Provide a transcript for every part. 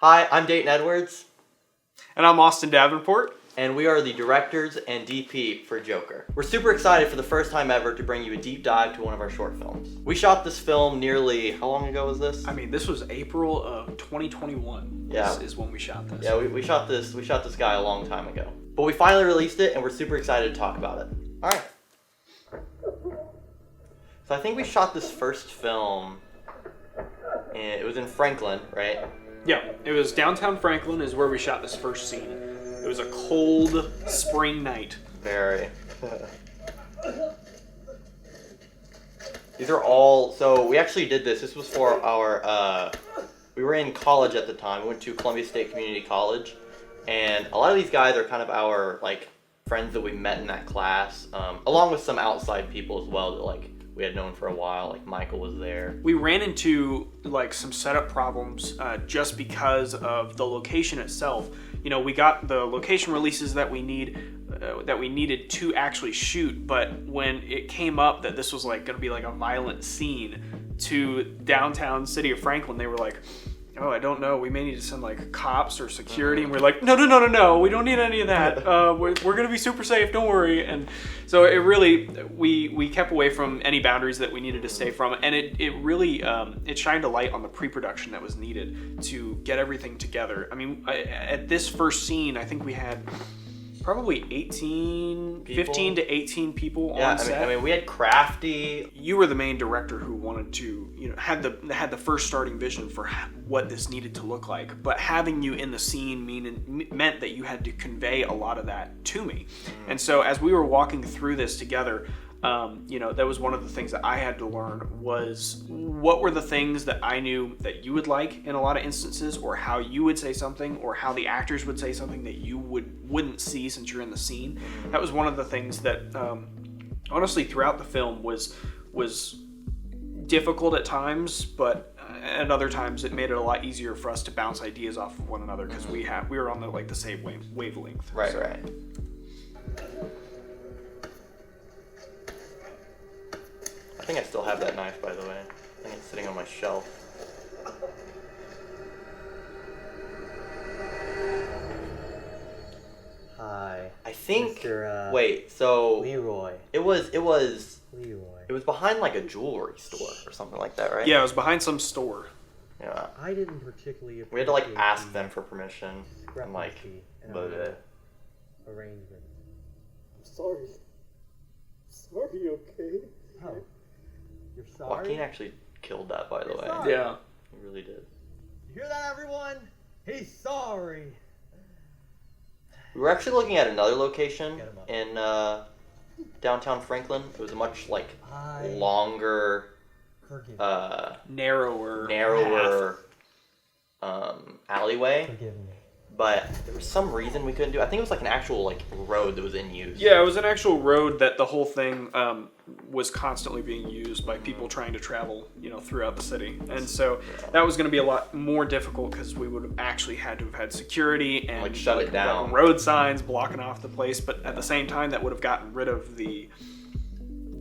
Hi, I'm Dayton Edwards. And I'm Austin Davenport. And we are the directors and DP for Joker. We're super excited for the first time ever to bring you a deep dive to one of our short films. We shot this film nearly, how long ago was this? I mean, this was April of 2021. Yeah. Is when we shot this. Yeah, we shot this guy a long time ago. But we finally released it and we're super excited to talk about it. All right. So I think we shot this first film, and it was in Franklin, right? Yeah, it was downtown Franklin is where we shot this first scene. It was a cold spring night. Very. These are all, so we actually did this. This was for our, we were in college at the time. We went to Columbia State Community College. And a lot of these guys are kind of our, like, friends that we met in that class, along with some outside people as well that, like, we had known for a while. Like, Michael was there. We ran into, like, some setup problems just because of the location itself. You know, we got the location releases that we needed to actually shoot, but when it came up that this was, like, going to be, like, a violent scene to downtown city of Franklin, they were like, oh, I don't know, we may need to send like cops or security. And we're like, no, we don't need any of that. We're gonna be super safe, don't worry. And so it really, we kept away from any boundaries that we needed to stay from. And it really, it shined a light on the pre-production that was needed to get everything together. I mean, at this first scene, I think we had probably 15 to 18 people on set. I mean, we had Crafty. You were the main director who wanted to, you know, had the first starting vision for what this needed to look like. But having you in the scene meant that you had to convey a lot of that to me. And so as we were walking through this together, you know, that was one of the things that I had to learn was what were the things that I knew that you would like in a lot of instances, or how you would say something, or how the actors would say something that you wouldn't see since you're in the scene. That was one of the things that honestly throughout the film was difficult at times, but at other times it made it a lot easier for us to bounce ideas off of one another because we were on the same wavelength. Right, so. Right. I think I still have that knife, by the way. I think it's sitting on my shelf. Hi. I think. Mr. Wait. So. Leroy. It was. Leroy. It was behind like a jewelry store or something like that, right? Yeah, it was behind some store. Yeah. I didn't particularly appreciate We had to like ask them for permission and like. Arrangement. I'm sorry. Sorry, okay? Oh. You're sorry? Joaquin actually killed that, by the way. Sorry. Yeah. He really did. You hear that, everyone? He's sorry. We were actually looking at another location Get him up. in downtown Franklin. It was a much like I longer, forgive narrower alleyway. Forgive me. But there was some reason we couldn't do it. I think it was like an actual like road that was in use. Yeah, it was an actual road that the whole thing was constantly being used by people trying to travel, you know, throughout the city. And so that was going to be a lot more difficult because we would have actually had to have had security and like shut it down, road signs blocking off the place. But at the same time, that would have gotten rid of the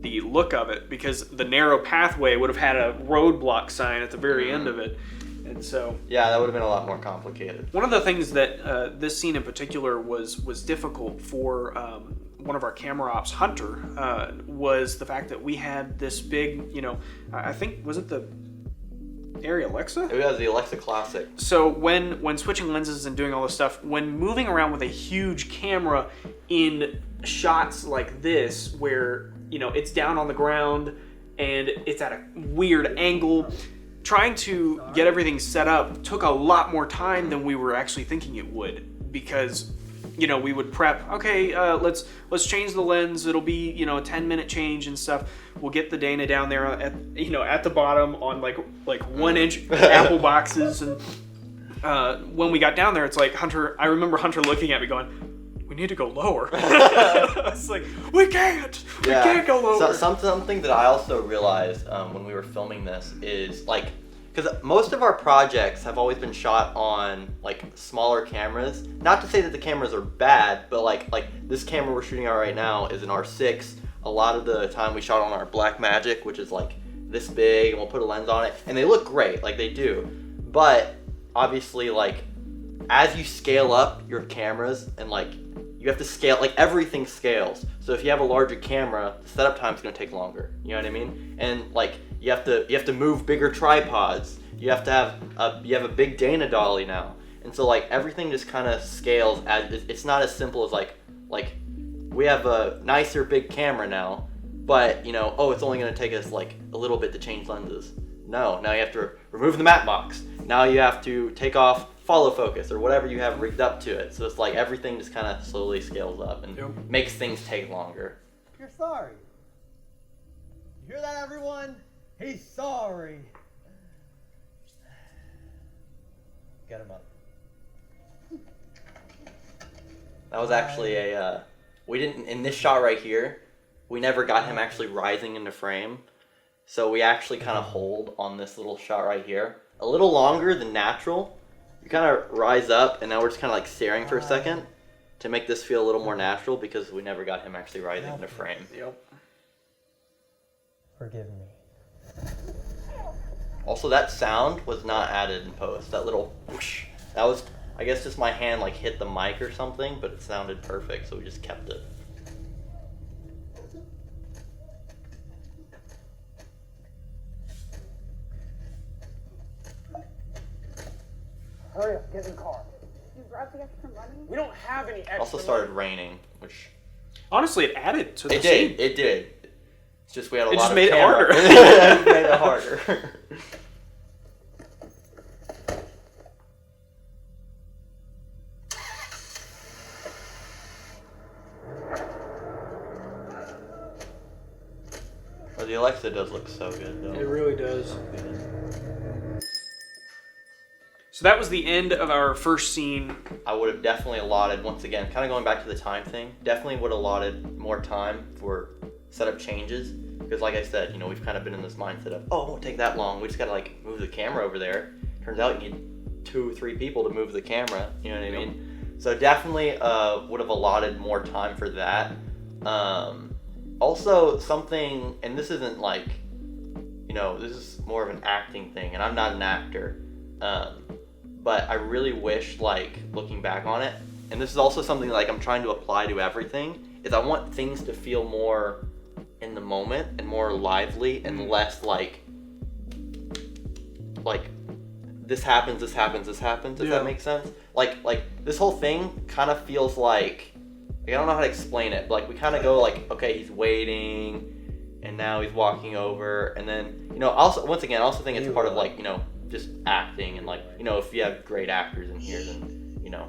look of it because the narrow pathway would have had a roadblock sign at the very end of it. And so yeah, that would have been a lot more complicated. one of the things that this scene in particular was difficult for one of our camera ops, Hunter, was the fact that we had this big, you know, I think, was it the Arri Alexa? It was the Alexa Classic. So when switching lenses and doing all this stuff, when moving around with a huge camera in shots like this, where, you know, it's down on the ground and it's at a weird angle, trying to get everything set up took a lot more time than we were actually thinking it would, because, you know, we would prep, okay, let's change the lens, it'll be, you know, a 10-minute change and stuff. We'll get the Dana down there at the bottom on like 1-inch apple boxes, and when we got down there, it's like Hunter, I remember Hunter looking at me going, we need to go lower. It's like, we can't go lower. So, something that I also realized when we were filming this is like, because most of our projects have always been shot on like smaller cameras. Not to say that the cameras are bad, but like this camera we're shooting on right now is an R6. A lot of the time we shot on our Blackmagic, which is like this big, and we'll put a lens on it, and they look great, like they do. But obviously, like as you scale up your cameras and like you have to scale, like everything scales. So if you have a larger camera, the setup time is going to take longer. You know what I mean? And like you have to move bigger tripods. You have to have a big Dana dolly now. And so like everything just kind of scales as it's not as simple as like we have a nicer big camera now, but you know, oh, it's only going to take us like a little bit to change lenses. No, now you have to remove the matte box. Now you have to take off follow focus or whatever you have rigged up to it. So it's like everything just kind of slowly scales up and makes things take longer. You're sorry. You hear that, everyone? He's sorry. Get him up. That was actually we didn't, in this shot right here, we never got him actually rising into frame. So we actually kind of hold on this little shot right here. A little longer than natural. You kind of rise up, and now we're just kind of like staring for a second to make this feel a little more natural because we never got him actually rising into frame. Yep. Forgive me. Also, that sound was not added in post. That little whoosh, that was, I guess, just my hand like hit the mic or something, but it sounded perfect, so we just kept it. Hurry up, get in the car. You brought the extra money? We don't have any extra It also started raining, which Honestly, it added to the it scene. did. It did. It's just we had a It lot just of made it camera. harder. It made it harder. Well, the Alexa does look so good, though. It really does. So that was the end of our first scene. I would have definitely allotted, once again, kind of going back to the time thing, definitely would have allotted more time for setup changes. Because like I said, you know, we've kind of been in this mindset of, oh, it won't take that long. We just got to like move the camera over there. Turns out you need 2 or 3 people to move the camera. You know what I mean? So definitely would have allotted more time for that. Also something, and this isn't like, you know, this is more of an acting thing, and I'm not an actor. But I really wish, like, looking back on it, and this is also something like I'm trying to apply to everything, is I want things to feel more in the moment and more lively and less like this happens, if that makes sense. Like this whole thing kind of feels like I don't know how to explain it, but like we kind of go like, okay, he's waiting, and now he's walking over, and then, you know, also once again, I also think it's part of like, you know, just acting, and like, you know, if you have great actors in here, then, you know,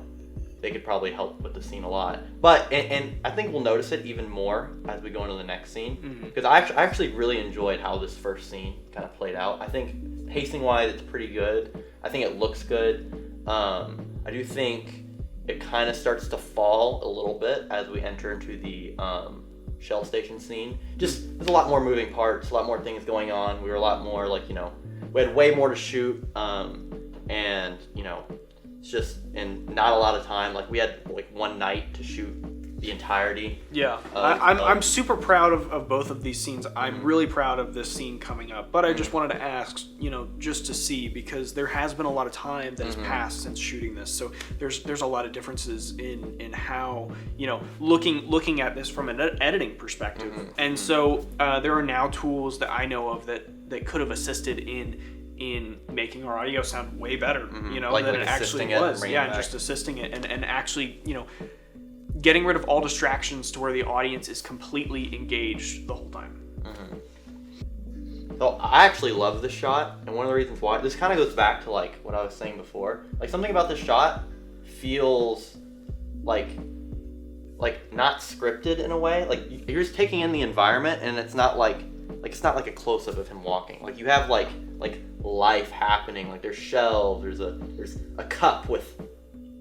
they could probably help with the scene a lot. But and I think we'll notice it even more as we go into the next scene, because I actually really enjoyed how this first scene kind of played out. I think pacing wise, it's pretty good. I think it looks good. I do think it kind of starts to fall a little bit as we enter into the Shell Station scene. Just there's a lot more moving parts, a lot more things going on. We were a lot more like, you know, we had way more to shoot, and, you know, it's just, and not a lot of time. Like, we had like one night to shoot the entirety. Yeah, I'm super proud of both of these scenes. I'm really proud of this scene coming up, but I just wanted to ask, you know, just to see, because there has been a lot of time that has passed since shooting this, so there's a lot of differences in how, you know, looking at this from an editing perspective, and so there are now tools that I know of that could have assisted in making our audio sound way better, you know, than it actually was. Yeah, and just assisting it and actually, you know, getting rid of all distractions to where the audience is completely engaged the whole time. So I actually love this shot, and one of the reasons why, this kind of goes back to like what I was saying before. Like, something about this shot feels like not scripted in a way. Like, you're just taking in the environment, and it's not like it's not like a close-up of him walking. Like, you have like life happening. Like, there's shelves, there's a cup with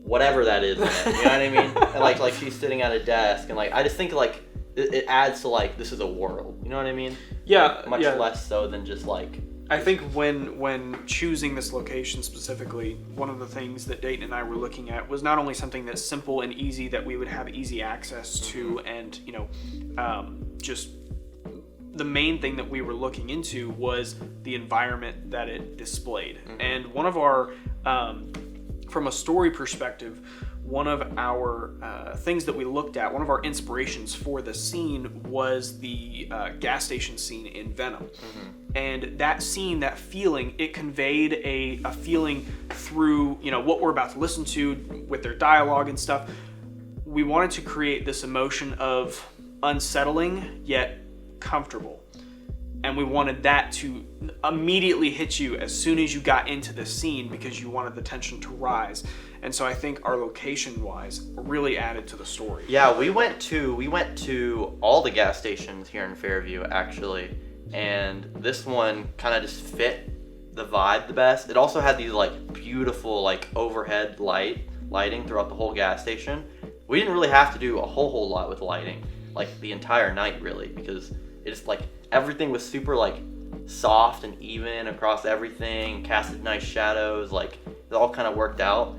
whatever that is in it, you know what I mean? And like she's sitting at a desk, and like I just think like it adds to like this is a world, you know what I mean? Yeah, like, much less so than just like. I think when choosing this location specifically, one of the things that Dayton and I were looking at was not only something that's simple and easy that we would have easy access to, and, you know, just the main thing that we were looking into was the environment that it displayed. And one of our from a story perspective, one of our things that we looked at, one of our inspirations for the scene was the gas station scene in Venom. And that scene, that feeling, it conveyed a feeling through, you know, what we're about to listen to with their dialogue and stuff. We wanted to create this emotion of unsettling yet comfortable. And we wanted that to immediately hit you as soon as you got into the scene because you wanted the tension to rise. And so I think our location-wise really added to the story. Yeah, we went to all the gas stations here in Fairview actually, and this one kind of just fit the vibe the best. It also had these like beautiful like overhead lighting throughout the whole gas station. We didn't really have to do a whole lot with lighting, like the entire night really, because it's like everything was super like soft and even across everything, casted nice shadows, like it all kind of worked out.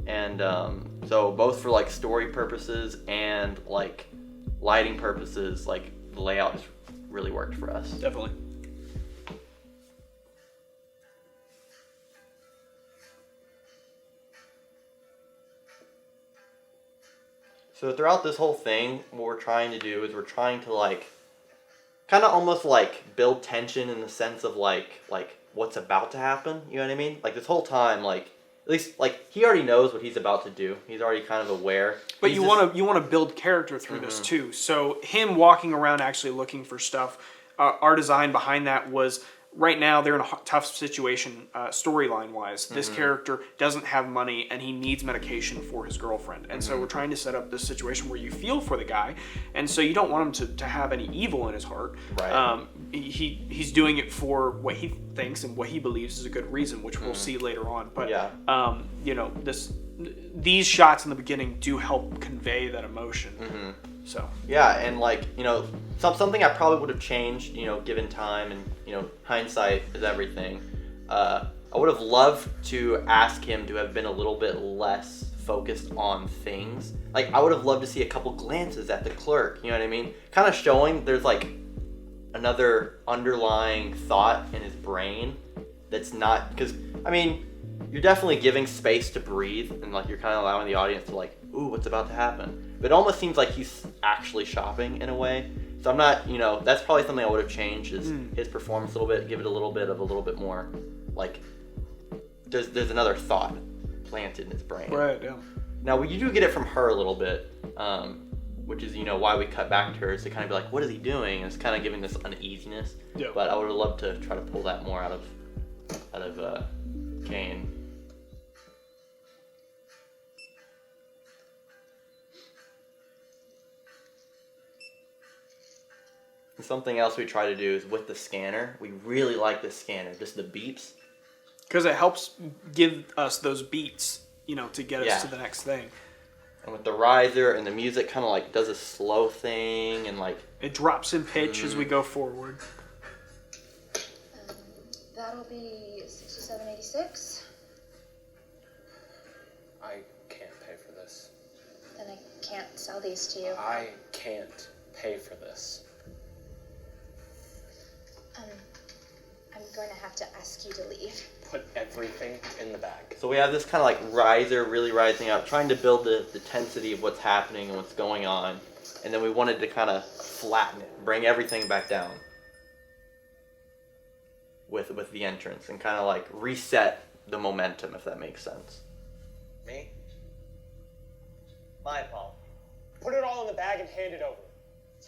And so both for like story purposes and like lighting purposes, like the layout just really worked for us. Definitely. So throughout this whole thing, what we're trying to do is we're trying to like kind of almost like build tension in the sense of like what's about to happen, you know what I mean? Like this whole time, like at least like he already knows what he's about to do. He's already kind of aware. But you want to build character through this too. So him walking around actually looking for stuff, our design behind that was right now they're in a tough situation storyline wise. This character doesn't have money and he needs medication for his girlfriend. And so we're trying to set up this situation where you feel for the guy. And so you don't want him to have any evil in his heart. Right. He's doing it for what he thinks and what he believes is a good reason, which we'll see later on. But, yeah. You know, these shots in the beginning do help convey that emotion. So yeah, and like, you know, something I probably would have changed, you know, given time and, you know, hindsight is everything. I would have loved to ask him to have been a little bit less focused on things. Like, I would have loved to see a couple glances at the clerk, you know what I mean? Kind of showing there's like another underlying thought in his brain that's not, because, I mean, you're definitely giving space to breathe and like you're kind of allowing the audience to like, ooh, what's about to happen? But it almost seems like he's actually shopping in a way. So I'm not, you know, that's probably something I would have changed is his performance a little bit, give it a little bit more, like, there's another thought planted in his brain. right, yeah. Now, you do get it from her a little bit, which is, you know, why we cut back to her, is to kind of be like, what is he doing? And it's kind of giving this uneasiness. Yeah. But I would have loved to try to pull that more out of Kane. And something else we try to do is with the scanner. We really like the scanner, just the beeps. Because it helps give us those beats, you know, to get us to the next thing. And with the riser and the music kind of like does a slow thing and like... It drops in pitch as we go forward. That'll be $67.86. I can't pay for this. Then I can't sell these to you. I can't pay for this. I'm going to have to ask you to leave. Put everything in the bag. So we have this kind of like riser really rising up, trying to build the tensity of what's happening and what's going on. And then we wanted to kind of flatten it, bring everything back down with the entrance and kind of like reset the momentum, if that makes sense. Me? My fault. Put it all in the bag and hand it over.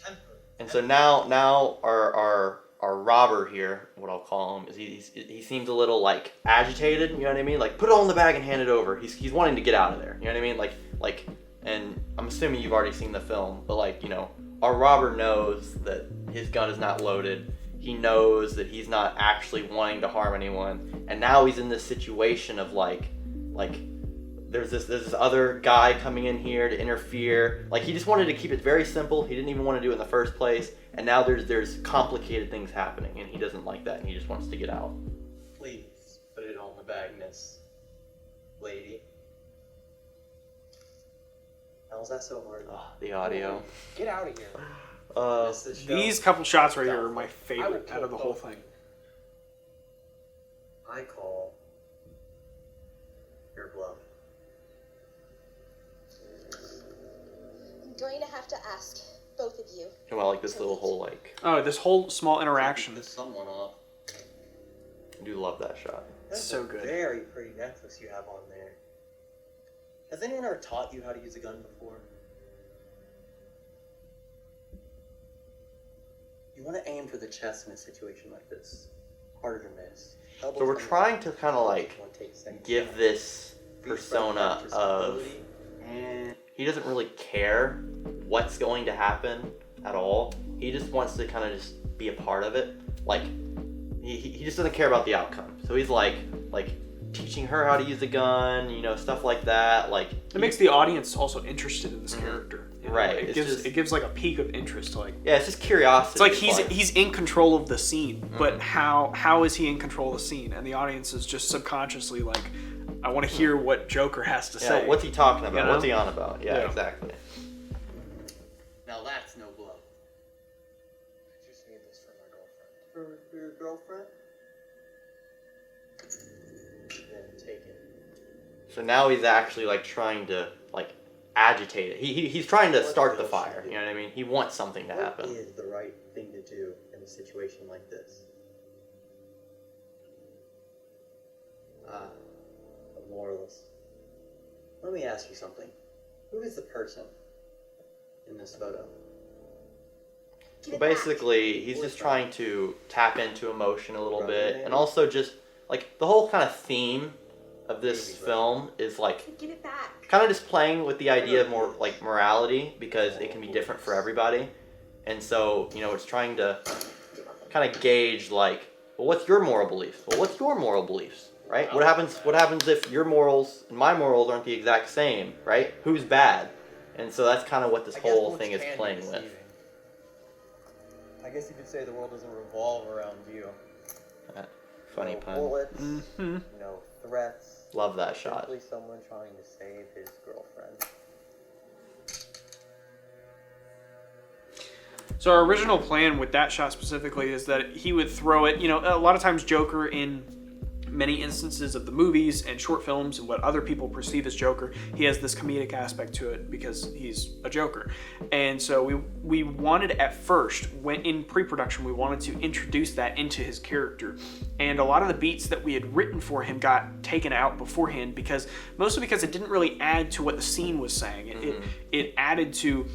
Temper. And so now our robber here, what I'll call him, is he seems a little like agitated, you know what I mean? Like, put it all in the bag and hand it over. He's wanting to get out of there, you know what I mean? Like, and I'm assuming you've already seen the film, but like, you know, our robber knows that his gun is not loaded. He knows that he's not actually wanting to harm anyone, and now he's in this situation of like there's this other guy coming in here to interfere. Like, he just wanted to keep it very simple. He didn't even want to do it in the first place, and now there's complicated things happening, and he doesn't like that, and he just wants to get out. Please put it all in the bag, miss lady. How's that so hard? Oh, the audio. Get out of here. Miss the show. These couple shots right here are my favorite out of the whole thing. I call your bluff. going to have to ask both of you. Well, like this little whole like. Oh, this whole small interaction. Piss someone off. I do love that shot. That's So a good. very pretty necklace you have on there. Has anyone ever taught you how to use a gun before? You want to aim for the chest in a situation like this. Harder to miss. So we're trying to kind of like give this persona of he doesn't really care what's going to happen at all. He just wants to kind of just be a part of it. Like he just doesn't care about the outcome. So he's like teaching her how to use a gun, you know, stuff like that. Like It makes the audience also interested in this character. You know? Right, It it's gives just- it gives like a peak of interest to like. yeah, it's just curiosity. It's like he's in control of the scene, but how is he in control of the scene? And the audience is just subconsciously like, I want to hear what Joker has to yeah, say. what's he talking about? You know? What's he on about? Yeah, Yeah. exactly. Now that's no blow. I just need this for my girlfriend. For your girlfriend? Yeah, take it. So now he's actually like trying to like agitate it. He's trying to start the fire. You know what I mean? He wants something to happen. What is the right thing to do in a situation like this? A moralist. Let me ask you something. Who is the person in this photo? Give So it back. basically, he's just trying to tap into emotion a little bit, and also just like the whole kind of theme of this film is like Give it back. kind of just playing with the idea of more like morality because it can be different for everybody, and so you know it's trying to kind of gauge like, well, what's your moral beliefs? Well, what's your moral beliefs? Right? What happens if your morals and my morals aren't the exact same? Right? Who's bad? And so that's kind of what this whole thing is playing with. I guess you could say the world doesn't revolve around you. Funny No pun. bullets, Mm-hmm. no threats. Love that shot. Simply someone trying to save his girlfriend. So our original plan with that shot specifically is that he would throw it. You know, a lot of times Joker in many instances of the movies and short films and what other people perceive as Joker, he has this comedic aspect to it because he's a Joker. And so we wanted at first, when in pre-production, we wanted to introduce that into his character. And a lot of the beats that we had written for him got taken out beforehand mostly because it didn't really add to what the scene was saying. It added to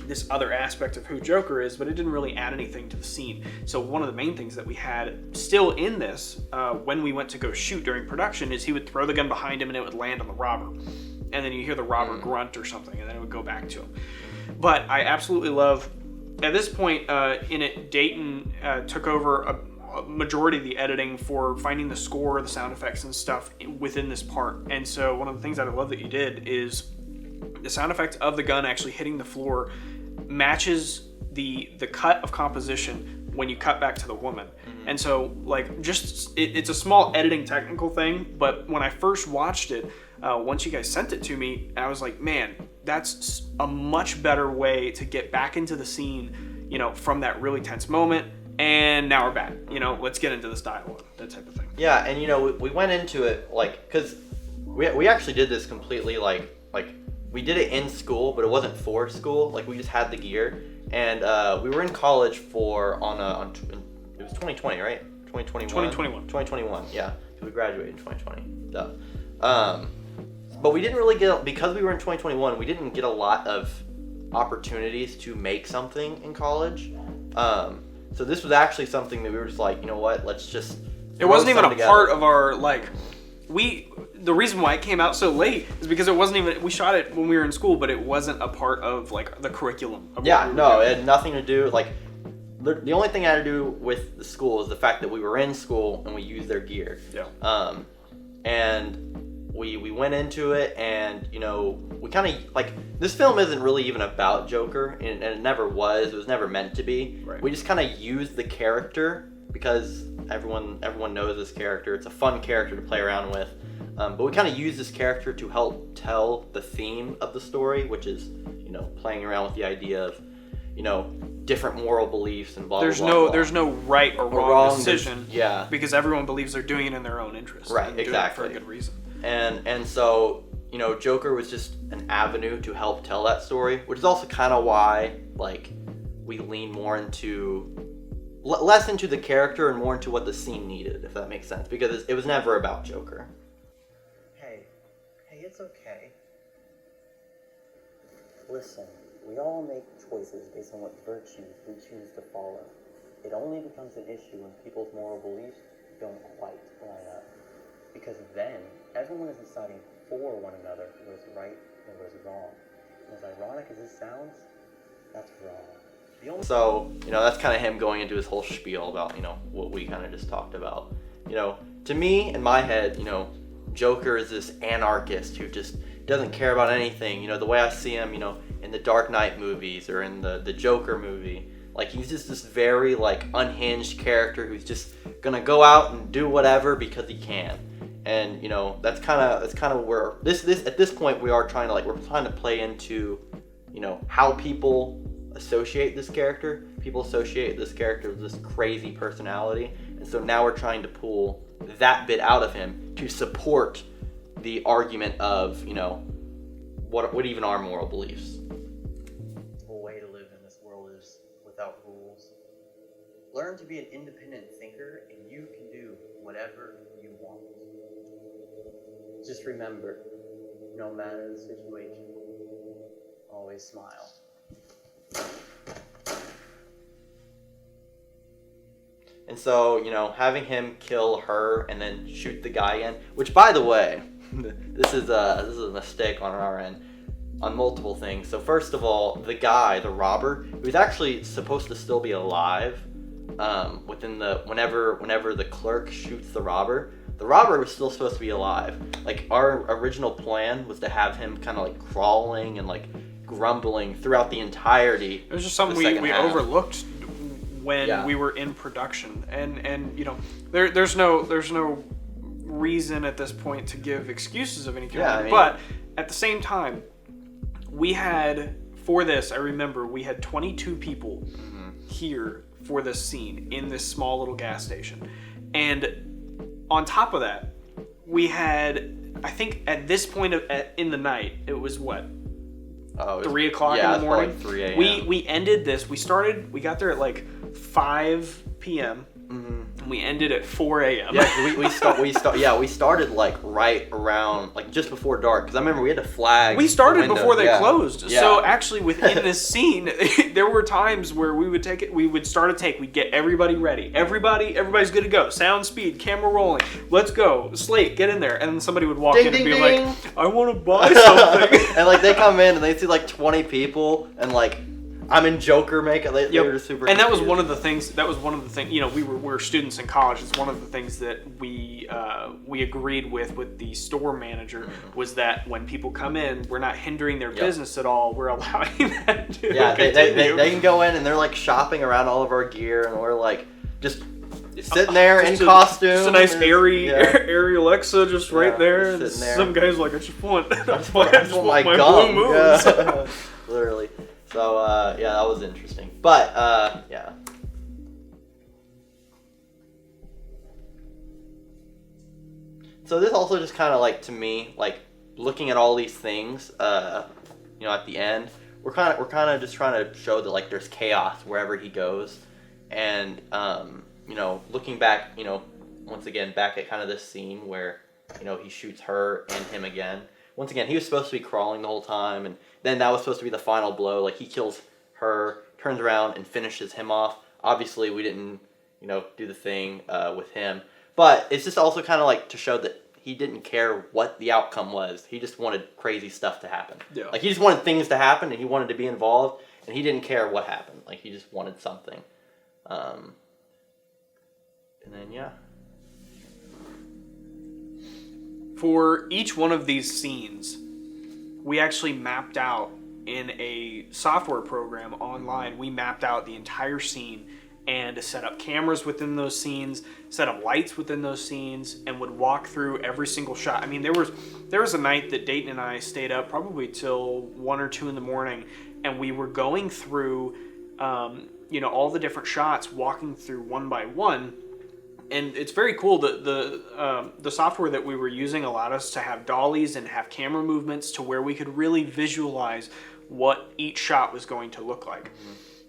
this other aspect of who Joker is, but it didn't really add anything to the scene. So one of the main things that we had still in this, when we went to go shoot during production, is he would throw the gun behind him and it would land on the robber. And then you hear the robber grunt or something, and then it would go back to him. But I absolutely love, at this point in it, Dayton took over a majority of the editing for finding the score, the sound effects and stuff within this part. And so one of the things that I love that you did is the sound effect of the gun actually hitting the floor matches the cut of composition when you cut back to the woman. And so like just it's a small editing technical thing, but when I first watched it, once you guys sent it to me, I was like, man, that's a much better way to get back into the scene, you know, from that really tense moment. And now we're back, you know, let's get into this dialogue, that type of thing. Yeah, and you know we went into it like because we actually did this completely like we did it in school, but it wasn't for school. Like we just had the gear, and we were in college it was 2020, right? 2021. 2021. 2021. Yeah, we graduated in 2020. Duh. But we didn't really because we were in 2021. We didn't get a lot of opportunities to make something in college. So this was actually something that we were just like, you know what? Let's just. It wasn't even a together. part of our like the reason why it came out so late is because it wasn't even, we shot it when we were in school, but it wasn't a part of like the curriculum. Of Yeah, what we were no, doing. it had nothing to do, like, the only thing I had to do with the school is the fact that we were in school and we used their gear. Yeah. And we went into it and, you know, we kind of, like, this film isn't really even about Joker, and it never was. It was never meant to be. Right. We just kind of used the character because everyone knows this character. It's a fun character to play around with. But we kind of use this character to help tell the theme of the story, which is, you know, playing around with the idea of, you know, different moral beliefs and blah, There's blah, blah, blah. there's no right or wrong, wrong decision. Yeah. because everyone believes they're doing it in their own interest. Right, and doing it exactly. for a good reason. And so, you know, Joker was just an avenue to help tell that story, which is also kind of why, like, we lean more into, less into the character and more into what the scene needed, if that makes sense, because it was never about Joker. Hey, it's okay. Listen, we all make choices based on what virtues we choose to follow. It only becomes an issue when people's moral beliefs don't quite line up. Because then, everyone is deciding for one another what is right and what is wrong. And as ironic as this sounds, that's wrong. So, you know, that's kind of him going into his whole spiel about, you know, what we kind of just talked about. You know, to me, in my head, you know, Joker is this anarchist who just doesn't care about anything. You know, the way I see him, you know, in the Dark Knight movies or in the Joker movie, like, he's just this very, like, unhinged character who's just gonna go out and do whatever because he can. And, you know, that's kind of where this at this point we're trying to play into, you know, how people associate this character. People associate this character with this crazy personality, and so now we're trying to pull that bit out of him to support the argument of, you know, what even are moral beliefs. The whole way to live in this world is without rules. Learn to be an independent thinker, and you can do whatever you want. Just remember, no matter the situation, always smile. And so, you know, having him kill her and then shoot the guy in, which, by the way, this is a mistake on our end on multiple things. So first of all, the guy, the robber, who was actually supposed to still be alive, whenever the clerk shoots the robber was still supposed to be alive. Like, our original plan was to have him kind of like crawling and like grumbling throughout the entirety. It was just something we overlooked when we were in production, and you know, there's no reason at this point to give excuses of any kind. Yeah, I mean, but at the same time, we had, for this, I remember we had 22 people here for this scene in this small little gas station, and on top of that, we had, I think at this point in the night, it was what? 3 o'clock in the morning. Like 3 a.m. We ended this. We got there at like 5 p.m. And we ended at 4 a.m. Yeah, we started like right around, like just before dark, because I remember we had to flag. We started before they closed. Yeah. So actually, within this scene, there were times where we would start a take. We'd get everybody ready. Everybody's good to go. Sound, speed, camera rolling. Let's go. Slate, get in there. And then somebody would walk in and be like, "I want to buy something." And like they come in and they see like 20 people and like, I'm in Joker makeup. They were super. And that was one of the things. You know, we were students in college. It's one of the things that we agreed with the store manager was that when people come in, we're not hindering their business at all. We're allowing them to continue. They can go in and they're like shopping around all of our gear, and we're like just sitting there in costume. Just a nice airy Alexa just right there. Just and some guy's like, I just want my blue moves. Yeah. Literally. So, that was interesting. But, yeah. So this also just kind of like, to me, like, looking at all these things, you know, at the end, we're kind of just trying to show that, like, there's chaos wherever he goes. And, you know, looking back, you know, once again, back at kind of this scene where, you know, he shoots her and him again. Once again, he was supposed to be crawling the whole time, and then that was supposed to be the final blow. Like, he kills her, turns around, and finishes him off. Obviously, we didn't, you know, do the thing with him. But it's just also kind of like to show that he didn't care what the outcome was. He just wanted crazy stuff to happen. Yeah. Like, he just wanted things to happen, and he wanted to be involved, and he didn't care what happened. Like, he just wanted something. And then, yeah. For each one of these scenes, we actually mapped out in a software program online. We mapped out the entire scene and set up cameras within those scenes, set up lights within those scenes, and would walk through every single shot. I mean, there was a night that Dayton and I stayed up probably till 1 or 2 in the morning, and we were going through, you know, all the different shots, walking through one by one. and it's very cool that the software that we were using allowed us to have dollies and have camera movements to where we could really visualize what each shot was going to look like.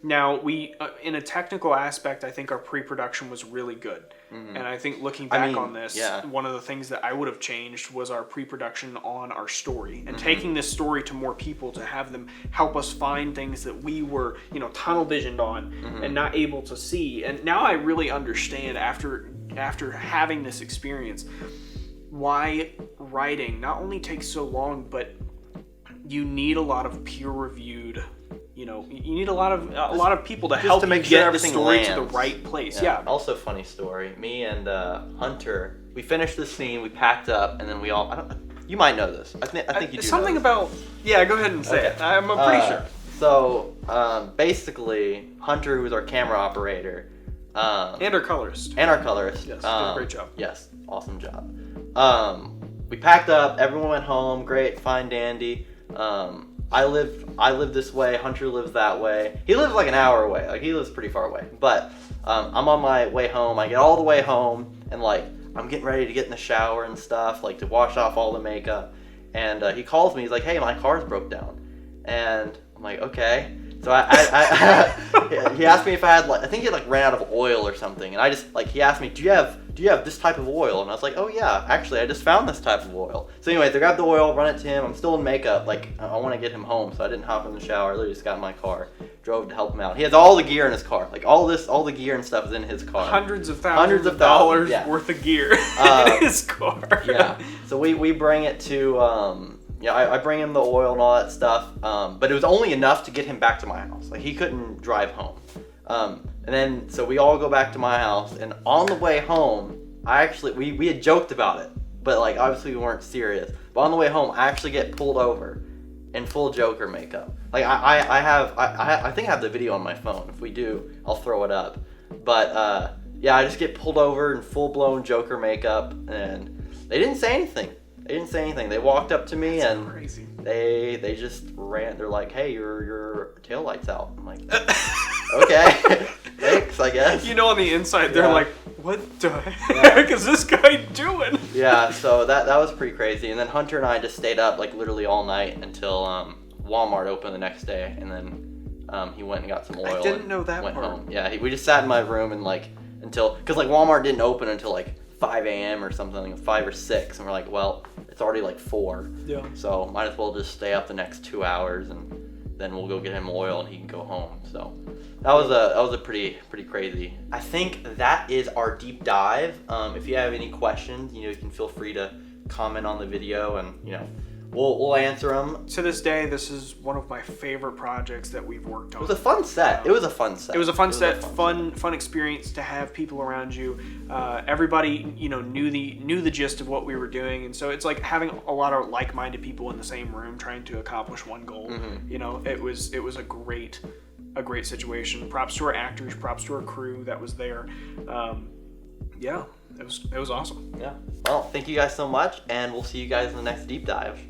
Now, we in a technical aspect, I think our pre-production was really good. And I think looking back on this, one of the things that I would have changed was our pre-production on our story and taking this story to more people to have them help us find things that we were, tunnel visioned on and not able to see. And now I really understand after having this experience why writing not only takes so long, but you need a lot of peer-reviewed. You need a lot of people to help to make you sure get the everything story to lands. the right place. Yeah. Also, funny story. Me and Hunter, we finished the scene. We packed up, and then we all. You might know this. I think you do. Something know about. Yeah, go ahead and say it. I'm pretty sure. So basically, Hunter, who was our camera operator, And our colorist. Yes, did a great job. Yes, awesome job. We packed up. Everyone went home. Great, fine, dandy. I live this way. Hunter lives that way. He lives like an hour away. Like, he lives pretty far away. But I'm on my way home. I get all the way home, and like I'm getting ready to get in the shower and stuff, like to wash off all the makeup. And he calls me. He's like, "Hey, my car's broke down." And I'm like, "Okay." So he asked me if I had I think he had ran out of oil or something, and I just he asked me, do you have this type of oil? And I was like, "Oh yeah, actually I just found this type of oil." So anyway, they grabbed the oil, run it to him. I'm still in makeup, I want to get him home, so I didn't hop in the shower. I literally just got in my car, drove to help him out. He has all the gear in his car, all the gear and stuff is in his car. Hundreds of thousands of dollars worth of gear in his car. Yeah. So we bring it to. I bring him the oil and all that stuff, but it was only enough to get him back to my house. He couldn't drive home. And then, so we all go back to my house, and on the way home, we had joked about it, but obviously we weren't serious. But on the way home, I actually get pulled over in full Joker makeup. I think I have the video on my phone. If we do, I'll throw it up. But I just get pulled over in full-blown Joker makeup, and they didn't say anything. They walked up to me. That's and crazy. They just ran. They're like, "Hey, your tail light's out." I'm like, "Okay, thanks, I guess." On the inside, they're like, "What the heck is this guy doing?" Yeah, so that was pretty crazy. And then Hunter and I just stayed up literally all night until Walmart opened the next day, and then he went and got some oil. I didn't know that went part. home. Yeah, we just sat in my room and until because Walmart didn't open until 5 a.m. or something, 5 or 6, and we're like, well, it's already 4. Yeah. So might as well just stay up the next 2 hours, and then we'll go get him oil and he can go home. So that was a pretty crazy. I think that is our deep dive. If you have any questions, you can feel free to comment on the video, and we'll answer them. To this day, this is one of my favorite projects that we've worked on. It was a fun set. It was a fun set. Fun experience to have people around you. Everybody, knew the gist of what we were doing, and so it's like having a lot of like-minded people in the same room trying to accomplish one goal. Mm-hmm. It was a great situation. Props to our actors, props to our crew that was there. It was awesome. Yeah. Well, thank you guys so much, and we'll see you guys in the next deep dive.